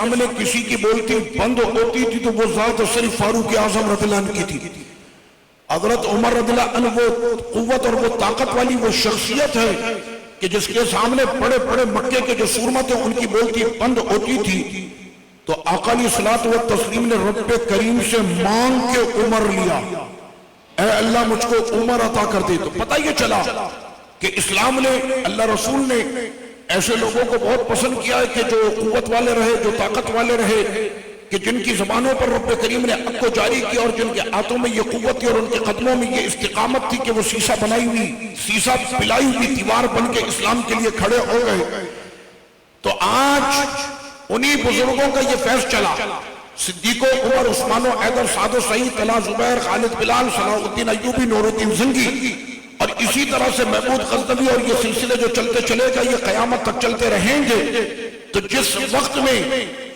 سامنے کسی کی بولتی بند ہوتی تھی تو وہ ذات صرف فاروق اعظم رضی اللہ عنہ کی تھی. حضرت عمر رضی اللہ عنہ وہ قوت اور وہ طاقت والی وہ شخصیت ہے کہ جس کے سامنے بڑے بڑے مکے کے جو سورما تھے ان کی بولتی بند ہوتی تھی تو آقا علیہ الصلوۃ والتسلیم نے رب کریم سے مانگ کے عمر لیا, اے اللہ مجھ کو عمر عطا کر دے. تو پتہ یہ چلا کہ اسلام نے, اللہ رسول نے ایسے لوگوں کو بہت پسند کیا ہے کہ جو قوت والے رہے, جو طاقت والے رہے, کہ جن کی زبانوں پر رب کریم نے حق کو جاری کیا اور جن کے ہاتھوں میں یہ قوت تھی اور ان کے قدموں میں یہ استقامت تھی کہ وہ سیسا بنائی ہوئی, سیسا پلائی ہوئی دیوار بن کے اسلام کے لیے کھڑے ہو گئے. تو آج انہی بزرگوں کا یہ فیض چلا, صدیق و عمر, عثمان و حیدر, سعد و سعید, طلحہ زبیر, خالد بلال, صلاح الدین ایوبی, نور الدین زنگی, اور اسی طرح سے محمود غزنوی, اور یہ سلسلے جو چلتے چلے گا یہ قیامت تک چلتے رہیں گے. تو جس وقت میں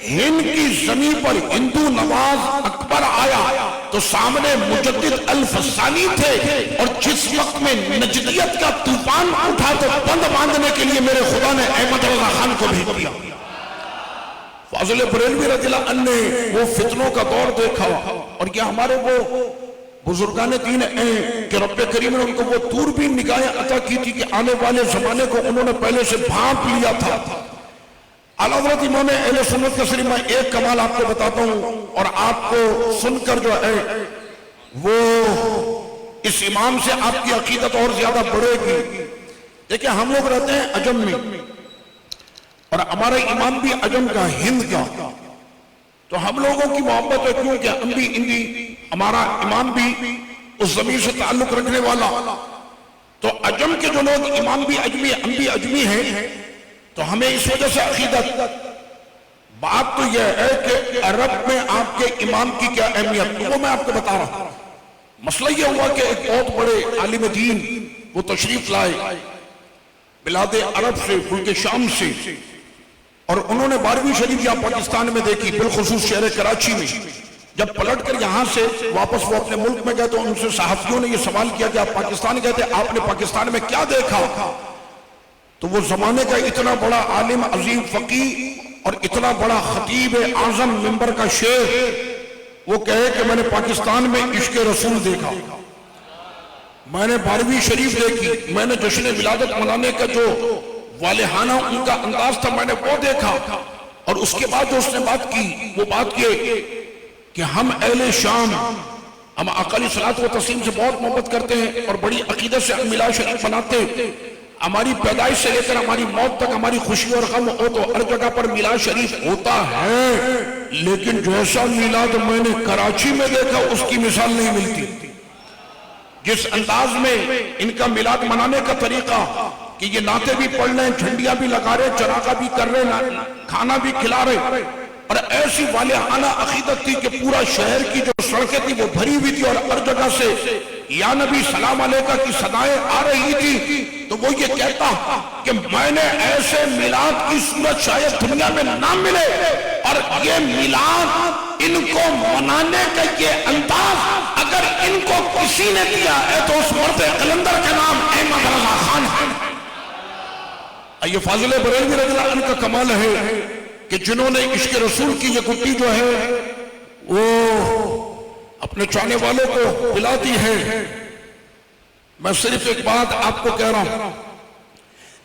ہند کی زمین پر ہندو نواز اکبر آیا تو سامنے مجدد الفسانی تھے, اور جس وقت میں نجدیت کا طوفان اٹھا تو بند باندھنے کے لیے میرے خدا نے احمد رضا خان کو بھیج دیا. فاضل بریلوی رضی اللہ عنہ نے وہ فتنوں کا دور دیکھا, اور یہ ہمارے وہ بزرگان دین ہیں کہ رب کریم نے ان کو وہ دوربین نگاہیں عطا کی تھی کہ آنے والے زمانے کو انہوں نے پہلے سے بھانپ لیا تھا. اعلیٰ حضرت امام اہل سنت کا صرف میں ایک کمال آپ کو بتاتا ہوں اور آپ کو سن کر جو ہے وہ اس امام سے آپ کی عقیدت اور زیادہ بڑھے گی. دیکھیں ہم لوگ رہتے ہیں عجم میں اور ہمارا امام بھی عجم کا, ہند کا, تو ہم لوگوں کی محبت ہے کیونکہ ہم بھی ہندی, ہمارا امام بھی اس زمین سے تعلق رکھنے والا. تو عجم کے جو لوگ امام بھی اجمی, ہم بھی اجمی ہیں, تو ہمیں اس وجہ سے عقیدت. بات تو یہ ہے کہ عرب میں آپ کے امام کی کیا اہمیت, وہ میں آپ کو بتا رہا ہوں. مسئلہ یہ ہوا کہ ایک بہت بڑے عالم دین وہ تشریف لائے بلاد عرب سے, ملک شام سے, اور انہوں نے 12ویں شریف یہاں پاکستان میں دیکھی, بالخصوص شہر کراچی میں. جب پلٹ کر یہاں سے واپس وہ اپنے ملک میں گئے تو ان سے صحافیوں نے یہ سوال کیا کہ آپ پاکستان گئے تھے, آپ نے پاکستان میں کیا دیکھا؟ تو وہ زمانے کا اتنا بڑا عالم, عظیم فقیہ اور اتنا بڑا خطیب اعظم, منبر کا شیخ, وہ کہے کہ میں نے پاکستان میں عشق رسول دیکھا, میں نے 12ویں شریف دیکھی, میں نے جشن ولادت منانے کا جو والہانہ ان کا انداز تھا میں نے وہ دیکھا. اور اس کے بعد جو اس نے بات کی وہ بات یہ کہ ہم اہل شام, ہم آقا علیہ الصلوۃ والتسلیم سے بہت محبت کرتے ہیں اور بڑی عقیدت سے ہم میلاد شریف مناتے ہیں. ہماری پیدائش سے لے کر ہماری موت تک ہماری خوشی اور غم ہو تو ہر جگہ پر میلاد شریف ہوتا ہے, لیکن جیسا میلاد میں نے کراچی میں دیکھا اس کی مثال نہیں ملتی. جس انداز میں ان کا میلاد منانے کا طریقہ کہ یہ نعتیں بھی پڑھ رہے ہیں, جھنڈیاں بھی لگا رہے, چراغا بھی کر رہے ہیں, کھانا بھی کھلا رہے, اور ایسی والہانہ عقیدت تھی کہ پورا شہر کی جو سڑکیں تھی وہ بھری ہوئی تھی اور ہر جگہ سے یا نبی سلام علیکہ کی صدائیں آ رہی تھی. تو وہ یہ کہتا کہ میں نے ایسے میلاد کی صورت شاید دنیا میں نہ ملے, اور یہ میلاد ان کو منانے کا یہ انداز اگر ان کو کسی نے دیا ہے تو اس مرد قلندر کا نام احمد رضا خان ہے. یہ فاضل بریلوی رضی اللہ عنہ کا کمال ہے کہ جنہوں نے عشق رسول کی یہ گٹی جو ہے وہ اپنے چاہنے والوں کو پلا دی ہے. میں صرف ایک بات آپ کو کہہ رہا ہوں,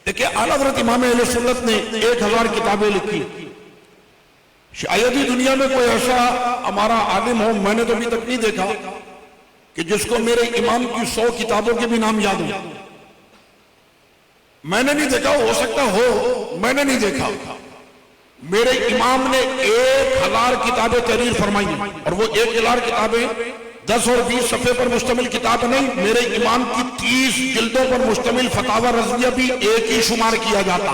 دیکھیں اعلیٰ حضرت امام اہل سنت نے 1000 کتابیں لکھی. شاید ہی دنیا میں کوئی ایسا ہمارا عالم ہو, میں نے تو ابھی تک نہیں دیکھا, کہ جس کو میرے امام کی 100 کتابوں کے بھی نام یاد ہو. میں نے نہیں دیکھا, ہو سکتا ہو, میں نے نہیں دیکھا. میرے امام نے 1000 کتابیں تحریر فرمائی, اور وہ 1000 کتابیں 10 اور 20 صفحے پر مشتمل کتاب نہیں, میرے امام کی 30 جلدوں پر مشتمل فتاوی رضویہ بھی ایک ہی شمار کیا جاتا.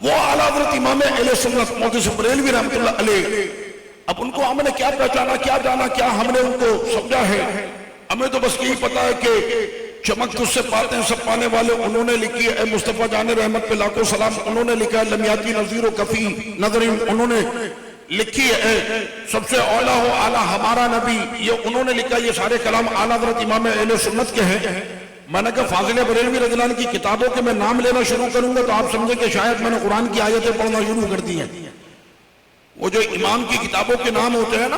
وہ اعلیٰ حضرت امام اہل سنت محدث بریلوی رحمۃ اللہ علیہ, اب ان کو ہم نے کیا پہچانا, کیا جانا, کیا ہم نے ان کو سمجھا ہے؟ ہمیں تو بس یہی پتا ہے کہ چمک تجھ سے پاتے ہیں سب پانے والے, انہوں نے لکھی ہے. اے مصطفیٰ جان رحمت پہ لاکھوں سلام, انہوں نے لکھا ہے. لم یاتی نظیر و کفی نظر, انہوں نے لکھی ہے. سب سے اولا ہو اعلیٰ ہمارا نبی, یہ انہوں نے لکھا. یہ سارے کلام اعلیٰ حضرت امام اہل سنت کے ہیں. میں نے کہا فاضل بریلوی رضی اللہ عنہ کی کتابوں کے میں نام لینا شروع کروں گا تو آپ سمجھیں کہ شاید میں نے قرآن کی آیتیں پڑھنا شروع کر دی ہیں. وہ جو امام کی کتابوں کے نام ہوتے ہیں نا،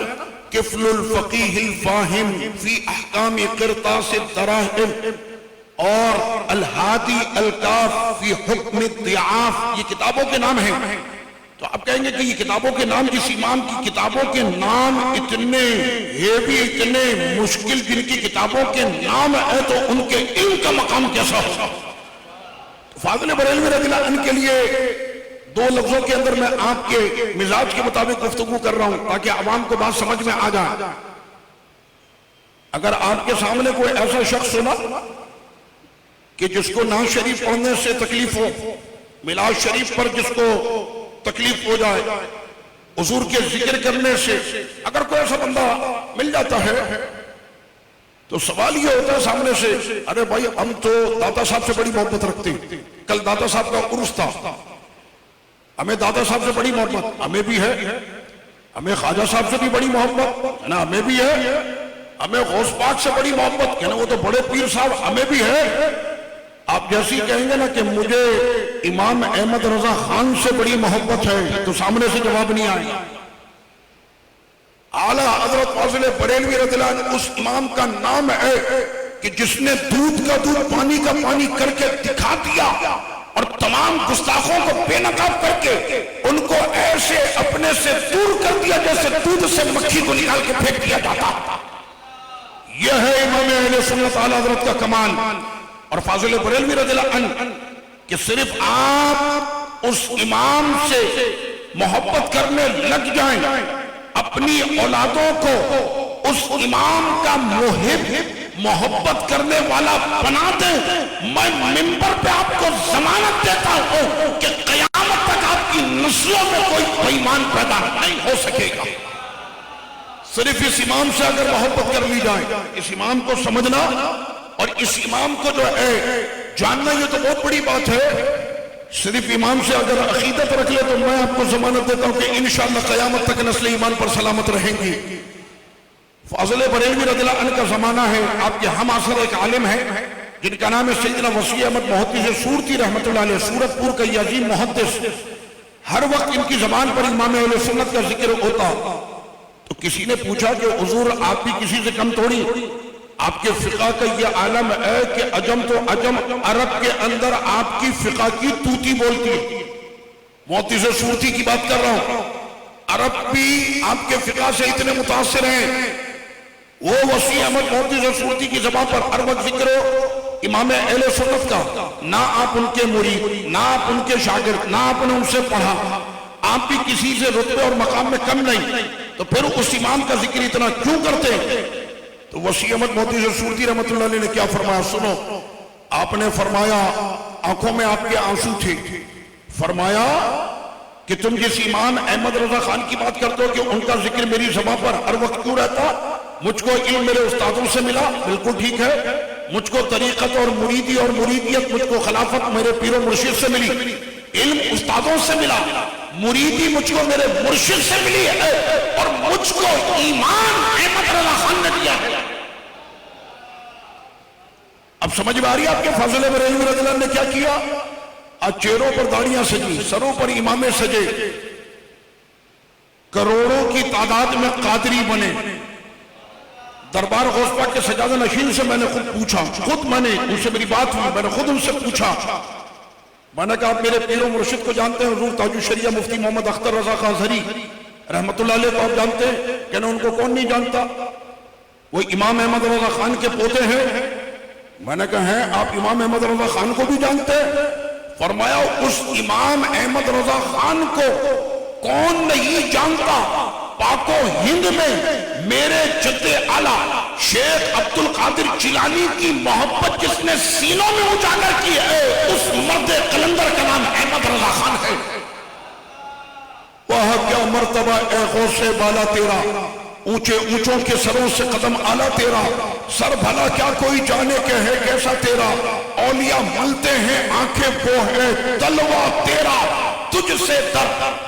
کفل الفقیہ الفاہم فی احکام قرطاس الدراہم اور الہادی الکاف فی حکم الضعاف، یہ کتابوں کے نام ہیں. تو آپ کہیں گے کہ یہ کتابوں کے نام، اس امام کی کتابوں کے نام اتنے ہیوی، اتنے مشکل، جن کی کتابوں کے نام ہے تو ان کے علم کا مقام کیسا ہوگا؟ فاضل بریلوی رضی اللہ عنہ کے لیے دو لفظوں کے اندر میں آپ کے مزاج کے مطابق گفتگو کر رہا ہوں تاکہ عوام کو بات سمجھ میں آ جائے. اگر آپ کے سامنے کوئی ایسا شخص ہونا کہ جس کو نعت شریف پڑھنے سے تکلیف ہو، میلاد شریف پر جس کو تکلیف ہو جائے، حضور کے ذکر کرنے سے اگر کوئی ایسا بندہ مل جاتا ہے تو سوال یہ ہوتا ہے سامنے سے، ارے بھائی ہم تو داتا صاحب سے بڑی محبت رکھتے ہیں، کل داتا صاحب کا عرس تھا، ہمیں داتا صاحب سے بڑی محبت، ہمیں بھی ہے، ہمیں خواجہ صاحب سے بھی بڑی محبت ہے نا، ہمیں بھی ہے، ہمیں غوث پاک سے بڑی محبت کہنا وہ تو بڑے پیر صاحب، ہمیں بھی ہے. آپ جیسی کہیں گے نا کہ مجھے امام احمد رضا خان سے بڑی محبت ہے تو سامنے سے جواب نہیں آئے گا. اعلیٰ حضرت فاضل بریلوی رضی اللہ عنہ اس امام کا نام ہے کہ جس نے دودھ کا دودھ پانی کا پانی کر کے دکھا دیا اور تمام گستاخوں کو بے نقاب کر کے ان کو ایسے اپنے سے دور کر دیا جیسے دودھ سے مکھی کو نکال کے پھینک دیا جاتا. یہ ہے امام اہل سنت اعلیٰ حضرت کا کمال. اور فاضل بریلوی رضی اللہ عنہ کہ صرف آپ اس امام سے محبت کرنے لگ جائیں، اپنی اولادوں کو اس امام کا محب، محبت کرنے والا بنا دیں، میں منبر پہ آپ کو ضمانت دیتا ہوں کہ قیامت تک آپ کی نسلوں میں کوئی بے ایمان پیدا نہیں ہو سکے گا. صرف اس امام سے اگر محبت کر لی جائے، اس امام کو سمجھنا اور اس امام کو جو ہے جاننا، یہ تو بہت بڑی بات ہے. صرف امام سے اگر عقیدت رکھ لے تو میں آپ کو ضمانت دیتا ہوں کہ انشاءاللہ قیامت تک نسل ایمان پر سلامت رہیں گی. فاضل بریلوی رضی اللہ عنہ کا زمانہ ہے، آپ کے ہم عصر ایک عالم ہے جن کا نام ہے سیدنا وسیع احمد محدث سورتی رحمۃ اللہ علیہ، سورت پور کا یہ عظیم محدث. ہر وقت ان کی زبان پر امام اہل سنت کا ذکر ہوتا. تو کسی نے پوچھا کہ حضور آپ بھی کسی سے کم تھوڑی، آپ کے فقہ کا یہ عالم ہے کہ عجم تو عجم، عرب کے اندر آپ کی فقہ کی توتی بولتی ہے. محدث سورتی کی بات کر رہا ہوں، عرب بھی آپ کے فقہ سے اتنے متاثر ہیں. وہ وسیع احمد محدث سورتی کی زبان پر ہر وقت ذکر ہو امام اہل سنت کا، نہ آپ ان کے مرید، نہ آپ ان کے شاگرد، نہ آپ نے ان سے پڑھا، آپ بھی کسی سے رتبے اور مقام میں کم نہیں، تو پھر اس امام کا ذکر اتنا کیوں کرتے ہیں؟ تو وسیع احمد محدث سورتی رحمۃ اللہ علیہ نے کیا فرمایا سنو. آپ نے فرمایا، آنکھوں میں آپ کے آنسو تھے، فرمایا کہ تم جس امام احمد رضا خان کی بات کرتے ہو کہ ان کا ذکر میری زبان پر ہر وقت کیوں رہتا؟ مجھ کو علم میرے استادوں سے ملا، بالکل ٹھیک ہے. مجھ کو طریقت اور مریدی اور مریدیت، مجھ کو خلافت میرے پیر و مرشد سے ملی، علم استادوں سے ملا، مریدی مجھ کو میرے مرشد سے ملی ہے، اور مجھ کو ایمان احمد رضا خان نے دیا ہے. اب سمجھ میں آ رہی ہے آپ کے فاضل بریلوی رضی اللہ عنہ نے کیا کیا؟ آج چہروں پر داڑیاں سجی، سروں پر امامے سجے، کروڑوں کی تعداد میں قادری بنے. دربار غوث پاک کے سجادہ نشین سے میں نے خود پوچھا، خود میں نے ان سے میری بات ہوئی، میں نے خود ان سے پوچھا، میں نے کہا آپ میرے پیر و مرشد کو جانتے ہیں؟ حضور تاج الشریعہ مفتی محمد اختر رضا خان ازہری رحمت اللہ علیہ کو آپ جانتے ہیں؟ کہنا ان کو کون نہیں جانتا، وہ امام احمد رضا خان کے پوتے ہیں. میں نے کہا ہیں آپ امام احمد رضا خان کو بھی جانتے ہیں؟ فرمایا اس امام احمد رضا خان کو کون نہیں جانتا. پاک و ہند میں میرے جد اعلیٰ شیخ عبد القادر جیلانی کی محبت جس نے سینوں میں اجاگر کی ہے، اس مرد قلندر کا نام احمد رضا خان ہے. وہ کیا مرتبہ اے غوث بالا تیرا، اونچے اونچوں کے سروں سے قدم آلہ تیرا، سر بھلا کیا کوئی جانے کے ہے کیسا تیرا، اولیاء ملتے ہیں آنکھیں وہ ہے تلوہ تیرا، تجھ سے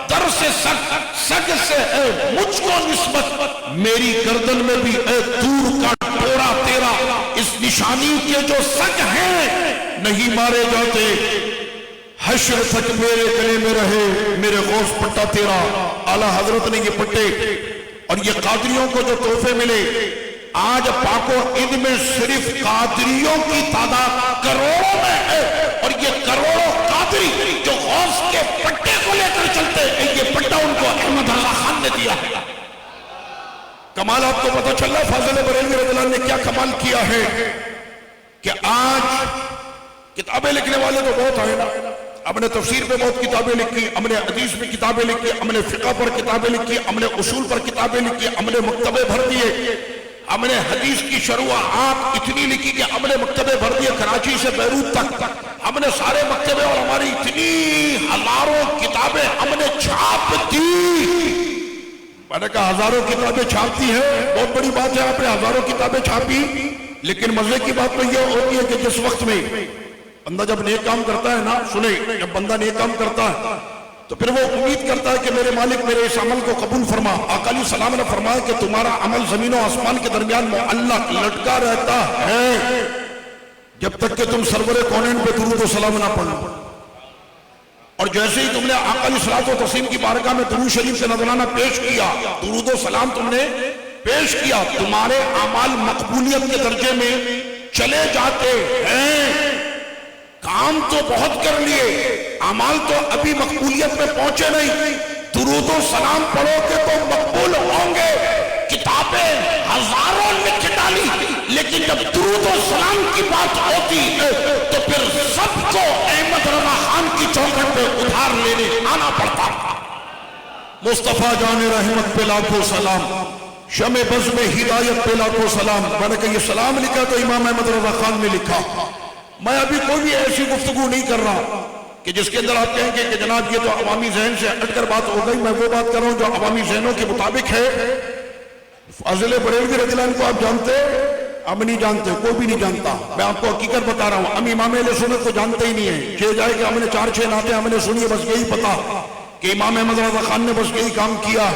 در سے سگ سے ہے مجھ کو نسبت، میری گردن میں بھی اے دور کا ٹورا تیرا، اس پیشانی کے جو سگ ہیں نہیں مارے جاتے، حشر تک میرے گلے میں رہے میرے غوث پٹا تیرا۔ اعلیٰ حضرت نے یہ پٹے اور یہ قادریوں کو جو تحفے ملے، آج پاک و ہند میں صرف قادریوں کی تعداد کروڑوں میں ہے، اور یہ کروڑوں قادری جو غوث کے پٹے کو لے کر چلتے ہیں، یہ پٹا ان کو احمد رضا خان نے دیا ہے۔ کمال آپ کو پتہ چل رہا ہے فاضل بریلوی رضی اللہ عنہ نے کیا کمال کیا ہے کہ آج کتابیں لکھنے والے تو بہت آئے نا، ہم نے تفسیر پہ بہت کتابیں لکھی، ہم نے حدیث پہ کتابیں لکھی، ہم نے فقہ پر کتابیں لکھی، ہم نے اصول پر کتابیں لکھی، ہم نے مکتبے بھر دیے، ہم نے حدیث کی شروحات اتنی لکھی کہ ہم نے مکتبے بھر دیے کراچی سے بیروت تک، ہم نے سارے مکتبے اور ہماری اتنی ہزاروں کتابیں ہم نے چھاپ دی۔ میں نے کہا ہزاروں کتابیں چھاپتی ہے بہت بڑی بات ہے، آپ نے ہزاروں کتابیں چھاپی، لیکن مزے کی بات تو یہ ہوتی ہے کہ جس وقت میں بندہ جب نیک کام کرتا ہے نا، سنیں، جب بندہ نیک کام کرتا ہے تو پھر وہ امید کرتا ہے کہ میرے مالک میرے اس عمل کو قبول فرما۔ آقا علیہ السلام نے فرمایا کہ تمہارا عمل زمین و آسمان کے درمیان معلق لٹکا رہتا ہے جب تک کہ تم سرور کونین پہ درود و سلام نہ پڑھو، اور جیسے ہی تم نے آقا علیہ الصلوۃ والتسلیم کی بارگاہ میں درود شریف سے نذرانہ پیش کیا، درود و سلام تم نے پیش کیا، تمہارے اعمال مقبولیت کے درجے میں چلے جاتے ہیں۔ کام تو بہت کر لیے، اعمال تو ابھی مقبولیت میں پہنچے نہیں، درود و سلام پڑھو گے تو مقبول ہوں گے۔ کتابیں ہزاروں لکھ ڈالی، لیکن جب درود و سلام کی بات ہوتی ہے تو پھر سب کو احمد رضا خان کی چوکھٹ پہ ادھار لینے آنا پڑتا۔ مصطفیٰ جان رحمت پہ لاکھوں سلام، شمع بز میں ہدایت پہ لاکھوں سلام۔ میں نے کہا یہ سلام لکھا تو امام احمد رضا خان نے لکھا۔ میں ابھی کوئی بھی ایسی گفتگو نہیں کر رہا کہ جس کے اندر آپ کہیں گے کہ جناب یہ تو عوامی ذہن سے ہٹ کر بات ہو گئی، میں وہ بات کر رہا ہوں جو عوامی ذہنوں کے مطابق ہے۔ فاضل بریلوی رضی اللہ عنہ کو آپ جانتے؟ ہم نہیں جانتے، کوئی بھی نہیں جانتا۔ میں آپ کو حقیقت بتا رہا ہوں، ہم امام اہل سنت کو جانتے ہی نہیں ہیں۔ چھ جائے کہ ہم نے 4-6 نعتیں ہم نے سنی، بس یہی پتا کہ امام احمد رضا خان نے بس یہی کام کیا۔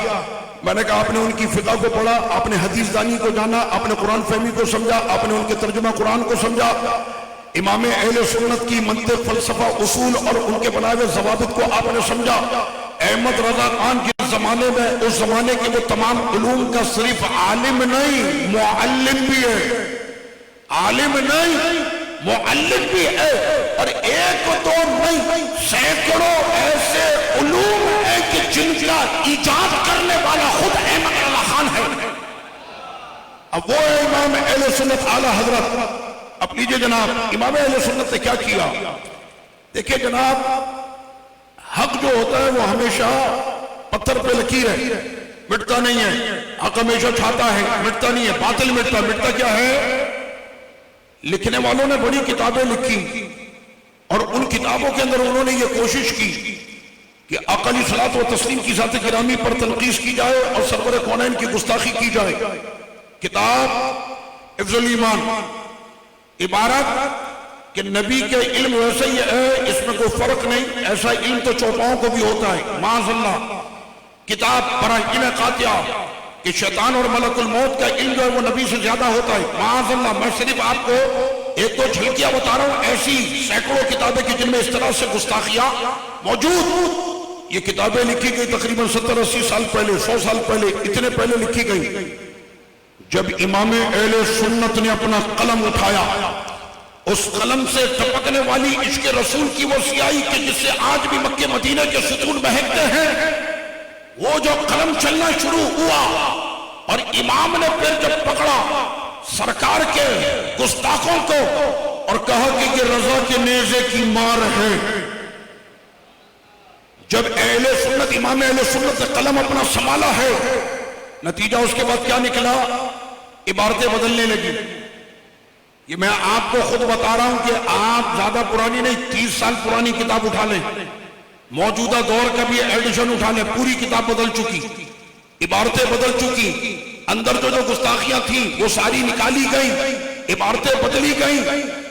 میں نے کہا آپ نے ان کی فقہ کو پڑھا، آپ نے حدیث دانی کو جانا، آپ نے قرآن فہمی کو سمجھا، آپ نے ان کے ترجمہ قرآن کو سمجھا، امام اہل سنت کی منطق، فلسفہ، اصول اور ان کے بنائے ہوئے ضوابط کو آپ نے سمجھا۔ احمد رضا خان کے زمانے میں اس زمانے کے وہ تمام علوم کا صرف عالم نہیں معلم بھی ہے، عالم نہیں معلم بھی ہے، اور ایک دو نہیں سینکڑوں ایسے علوم ہیں کہ جن کا ایجاد کرنے والا خود احمد رضا خان ہے۔ اب وہ ہے امام اہل سنت اعلیٰ حضرت۔ اب لیجئے جناب امام اہل سنت نے کیا کیا؟ دیکھیں جناب، حق جو ہوتا ہے وہ ہمیشہ پتھر پہ لکیر ہے، مٹتا نہیں ہے۔ حق ہمیشہ چھاتا ہے، مٹتا نہیں ہے۔ باطل مٹتا کیا ہے؟ لکھنے والوں نے بڑی کتابیں لکھی، اور ان کتابوں کے اندر انہوں نے یہ کوشش کی کہ آقا علیہ الصلوۃ والتسلیم کی ذات گرامی پر تنقیس کی جائے اور سرور کونین کی گستاخی کی جائے۔ کتاب حفظ الایمان، عبارت کہ نبی کے علم ویسے ہی ہے، اس میں کوئی فرق نہیں، ایسا علم تو چوپاؤں کو بھی ہوتا ہے، معاذ اللہ۔ کتاب براہین قاطعہ کہ شیطان اور ملک الموت کا علم جو ہے وہ نبی سے زیادہ ہوتا ہے، معاذ اللہ۔ میں صرف آپ کو ایک دو جھلکیاں بتا رہا ہوں، ایسی سینکڑوں کتابیں کہ جن میں اس طرح سے گستاخیاں موجود۔ یہ کتابیں لکھی گئی تقریباً 70-80 سال پہلے، 100 سال پہلے، اتنے پہلے لکھی گئی۔ جب امام اہل سنت نے اپنا قلم اٹھایا، اس قلم سے ٹپکنے والی عشق رسول کی وہ سیاہی کہ جس سے آج بھی مکہ مدینہ کے ستون مہکتے ہیں، وہ جو قلم چلنا شروع ہوا، اور امام نے پھر جب پکڑا سرکار کے گستاخوں کو اور کہا کہ یہ رضا کے نیزے کی مار ہے۔ جب اہل سنت، امام اہل سنت نے قلم اپنا سنبھالا ہے، نتیجہ اس کے بعد کیا نکلا؟ عبارتیں بدلنے لگی۔ یہ میں آپ کو خود بتا رہا ہوں کہ آپ زیادہ پرانی نہیں، 30 سال پرانی کتاب اٹھا لیں، موجودہ دور کا بھی ایڈیشن اٹھا لیں، پوری کتاب بدل چکی، عبارتیں بدل چکی، اندر جو گستاخیاں تھیں وہ ساری نکالی گئیں، عبارتیں بدلی گئیں،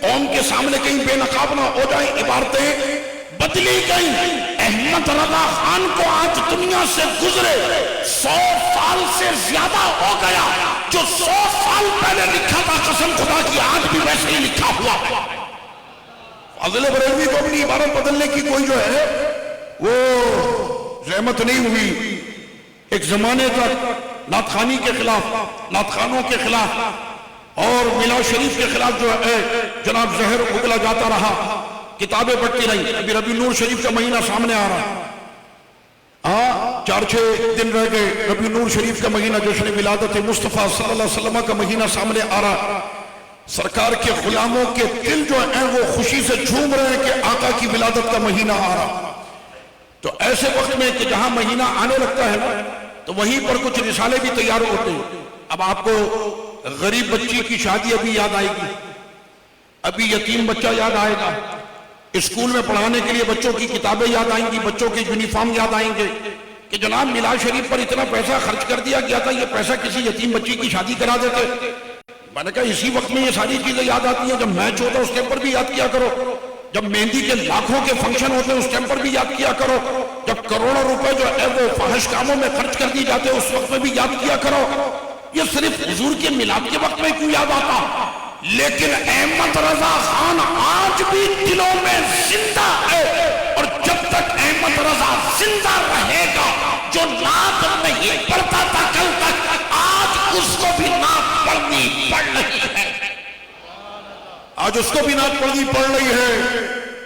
قوم کے سامنے کہیں بے نقاب نہ ہو جائیں، عبارتیں بدلی گئیں۔ احمد رضا خان کو آج دنیا سے گزرے 100 سال سے زیادہ ہو گیا، جو 100 سال پہلے لکھا تھا قسم خدا کی آج بھی ویسے ہی لکھا ہوا ہے۔ فاضل بریلوی کو اپنی عبارت بدلنے کی کوئی جو ہے وہ زحمت نہیں ہوئی۔ ایک زمانے تک نعت خوانی کے خلاف، نعت خوانوں کے خلاف اور میلاد شریف کے خلاف جو ہے جناب زہر اگلا جاتا رہا، کتابیں بڑھتی رہی۔ ابھی ربیع النور شریف کا مہینہ سامنے آ رہا ہے، 4-6 دن رہ گئے، ربیع النور شریف کا مہینہ جشن ولادت مصطفیٰ صلی اللہ علیہ وسلم کا مہینہ سامنے آ رہا۔ سرکار کے غلاموں کے دل جو ہیں وہ خوشی سے جھوم رہے ہیں کہ آقا کی ولادت کا مہینہ آ رہا۔ تو ایسے وقت میں کہ جہاں مہینہ آنے لگتا ہے تو وہیں پر کچھ رسالے بھی تیار ہوتے ہیں۔ اب آپ کو غریب بچی کی شادی ابھی یاد آئے گی، ابھی یتیم بچہ یاد آئے گا، اسکول میں پڑھانے کے لیے بچوں کی کتابیں یاد آئیں گی، بچوں کے یونیفارم یاد آئیں گے کہ جناب میلاد شریف پر اتنا پیسہ خرچ کر دیا گیا تھا، یہ پیسہ کسی یتیم بچی کی شادی کرا دیتے۔ میں نے کہا اسی وقت میں یہ ساری چیزیں یاد آتی ہیں، جب میچ ہوتا ہے اس ٹائم پر بھی یاد کیا کرو، جب مہندی کے لاکھوں کے فنکشن ہوتے ہیں اس ٹائم پر بھی یاد کیا کرو، جب کروڑوں روپے جو ہے وہ فحش کاموں میں خرچ کر دی جاتے ہیں اس وقت میں بھی یاد کیا کرو۔ یہ صرف حضور کے میلاد کے وقت میں کیوں یاد آتا؟ لیکن احمد رضا خان آج بھی دلوں میں زندہ ہے، اور جب تک احمد رضا زندہ رہے گا، جو نعت نہیں پڑھتا تھا کل تک، آج اس کو بھی نعت پڑھنی پڑ رہی ہے، آج اس کو بھی نعت پڑھنی پڑ رہی ہے۔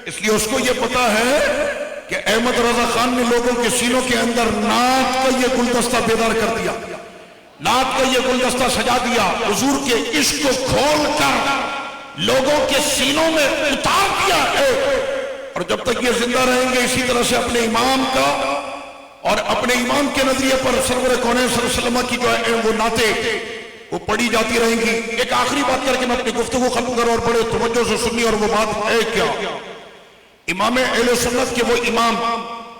اس لیے اس کو یہ پتا ہے کہ احمد رضا خان نے لوگوں کے سینوں کے اندر نعت کا یہ گلدستہ بیدار کر دیا، نعت کا یہ گلدستہ سجا دیا، حضور کے عشق کو کھول کر لوگوں کے سینوں میں اتار دیا ہے۔ اور جب تک یہ زندہ رہیں گے اسی طرح سے اپنے امام کا اور اپنے امام کے نظریے پر سرور کونین صلی اللہ علیہ وسلم کی جو ہے وہ نعتیں وہ پڑھی جاتی رہیں گی۔ ایک آخری بات کر کے میں اپنی گفتگو ختم کروں، اور بڑے توجہ سے سنی، اور وہ بات ہے کیا؟ امام اہل سنت کے وہ امام،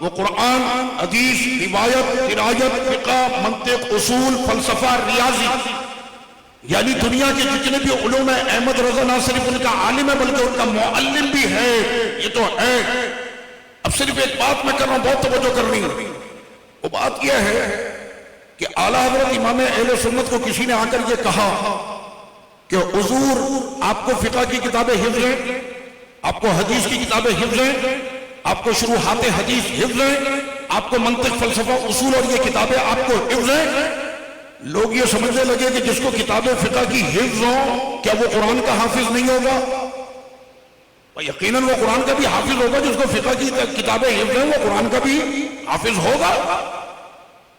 وہ قرآن، حدیث، روایت، درایت، فقہ، منطق، اصول، فلسفہ، ریاضی، یعنی دنیا کے جتنے بھی علوم ہیں، احمد رضا نہ صرف ان کا عالم ہے بلکہ ان کا معلم بھی ہے، یہ تو ہے۔ اب صرف ایک بات میں کر رہا ہوں، بہت توجہ کرنی ہے، وہ بات یہ ہے کہ اعلیٰ حضرت امام اہل سنت کو کسی نے آ کر یہ کہا کہ حضور آپ کو فقہ کی کتابیں حفظ ہیں، آپ کو حدیث کی کتابیں حفظ ہیں، آپ کو شروحات حدیث حفظ ہیں، آپ کو منطق، فلسفہ، اصول اور یہ کتابیں آپ کو حفظ ہیں۔ لوگ یہ سمجھنے لگے کہ جس کو کتابیں فقہ کی حفظ ہوں کیا وہ قرآن کا حافظ نہیں ہوگا؟ یقیناً وہ قرآن کا بھی حافظ ہوگا، جس کو فقہ کی کتابیں حفظ ہیں وہ قرآن کا بھی حافظ ہوگا۔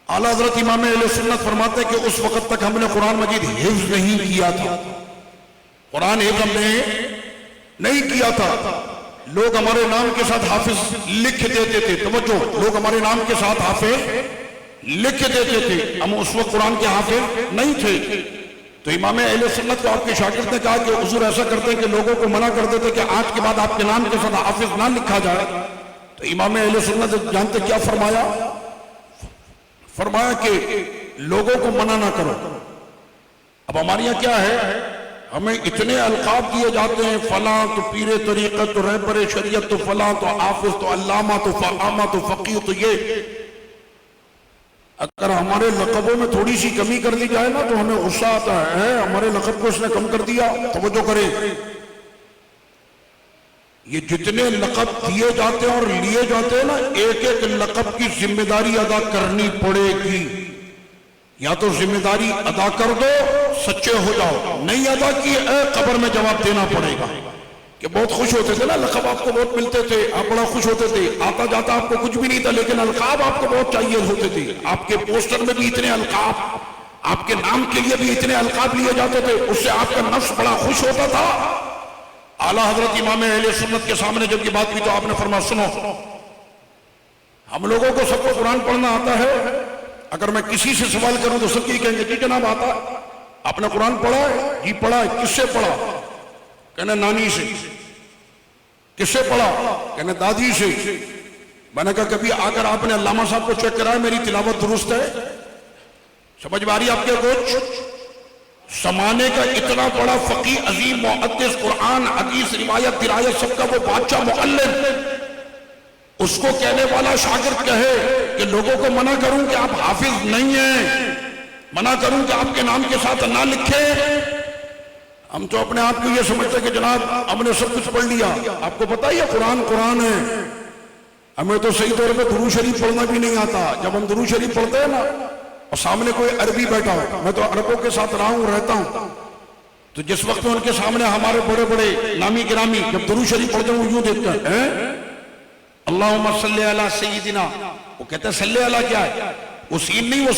اعلیٰ حضرت امام اہل سنت فرماتے ہیں کہ اس وقت تک ہم نے قرآن مجید حفظ نہیں کیا تھا، قرآن حفظ ہم نے نہیں کیا تھا، لوگ ہمارے نام کے ساتھ حافظ لکھ دیتے تھے، توجہ، لوگ ہمارے نام کے ساتھ حافظ لکھ دیتے تھے، ہم اس وقت قرآن کے حافظ نہیں تھے۔ تو امام اہل سنت کو آپ کے شاگرد نے کہا کہ حضور ایسا کرتے ہیں کہ لوگوں کو منع کر دیتے کہ آج کے بعد آپ کے نام کے ساتھ حافظ نہ لکھا جائے۔ تو امام اہل سنت جانتے کیا فرمایا؟ فرمایا کہ لوگوں کو منع نہ کرو۔ اب ہمارے یہاں کیا ہے، ہمیں اتنے القاب دیے جاتے ہیں، فلاں تو پیر طریقت تو رہبر شریعت تو فلاں تو حافظ تو علامہ تو فقامہ تو فقیہ تو یہ۔ اگر ہمارے لقبوں میں تھوڑی سی کمی کر لی جائے نا تو ہمیں غصہ آتا ہے، ہمارے لقب کو اس نے کم کر دیا۔ توجہ کریں، یہ جتنے لقب دیے جاتے ہیں اور لیے جاتے ہیں نا، ایک ایک لقب کی ذمہ داری ادا کرنی پڑے گی۔ یا تو ذمہ داری ادا کر دو، سچے ہو جاؤ، نہیں ادا کی قبر میں جواب دینا پڑے گا۔ کہ بہت خوش ہوتے تھے نا، لقب آپ کو بہت ملتے تھے، آپ بڑا خوش ہوتے تھے، آتا جاتا آپ کو کچھ بھی نہیں تھا، لیکن القاب آپ کو بہت چاہیے ہوتے تھے۔ آپ کے پوسٹر میں بھی اتنے القاب، آپ کے نام کے لیے بھی اتنے القاب لیے جاتے تھے، اس سے آپ کا نفس بڑا خوش ہوتا تھا۔ اعلیٰ حضرت امام اہل سنت کے سامنے جب یہ بات کی تو آپ نے فرمایا سنو، ہم لوگوں کو سب کو قرآن پڑھنا آتا ہے، اگر میں کسی سے سوال کروں تو سب کی کہیں گے جی جناب آتا ہے، آپ نے قرآن پڑھا ہے؟ جی پڑھا ہے۔ کس سے پڑھا؟ کہنا نانی سے۔ کس سے پڑھا؟ کہنا دادی سے۔ میں نے کہا کبھی آ کر آپ نے علامہ صاحب کو چیک کرا ہے میری تلاوت درست ہے؟ سمجھ میں آ رہی آپ کے کچھ؟ زمانے کا اتنا بڑا فقیہ، عظیم محدث، قرآن، حدیث، روایت، درایت سب کا وہ بادشاہ، معلم، اس کو کہنے والا شاگرد کہے کہ لوگوں کو منع کروں کہ آپ حافظ نہیں ہیں، منع کروں کہ آپ کے نام کے ساتھ نہ لکھے. ہم تو اپنے آپ کو یہ سمجھتے کہ جناب ہم نے سب کچھ پڑھ لیا. آپ کو پتہ ہی ہے قرآن ہے. ہمیں تو صحیح طور پہ درود شریف پڑھنا بھی نہیں آتا. جب ہم درود شریف پڑھتے ہیں نا اور سامنے کوئی عربی بیٹھا ہو، میں تو عربوں کے ساتھ رہتا ہوں، تو جس وقت ان کے سامنے ہمارے بڑے بڑے نامی گرامی جب درود شریف پڑھتے ہیں وہ یوں دیکھتے ہیں، اللہم صلی علی سیدنا، وہ کہتے ہیں صلی علی کیا ہے؟ وہ سین نہیں، وہ